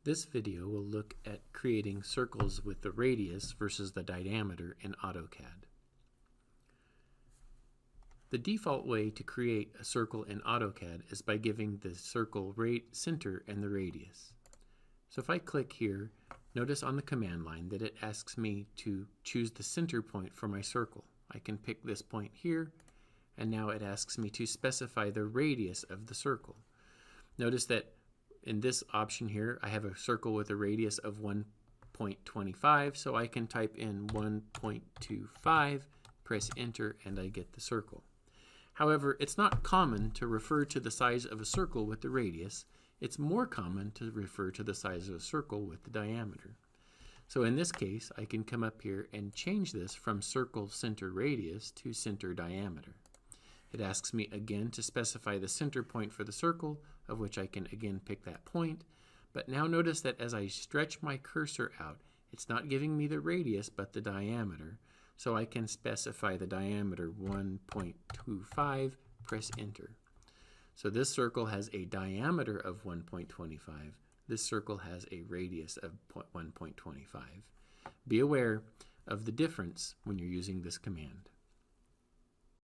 This video will look at creating circles with the radius versus the diameter in AutoCAD. The default way to create a circle in AutoCAD is by giving the circle center and the radius. So if I click here, notice on the command line that it asks me to choose the center point for my circle. I can pick this point here, and now it asks me to specify the radius of the circle. Notice that in this option here, I have a circle with a radius of 1.25, so I can type in 1.25, press enter, and I get the circle. However, it's not common to refer to the size of a circle with the radius. It's more common to refer to the size of a circle with the diameter. So in this case, I can come up here and change this from circle center radius to center diameter. It asks me again to specify the center point for the circle, of which I can again pick that point. But now notice that as I stretch my cursor out, it's not giving me the radius but the diameter. So I can specify the diameter 1.25, press enter. So this circle has a diameter of 1.25. This circle has a radius of 1.25. Be aware of the difference when you're using this command.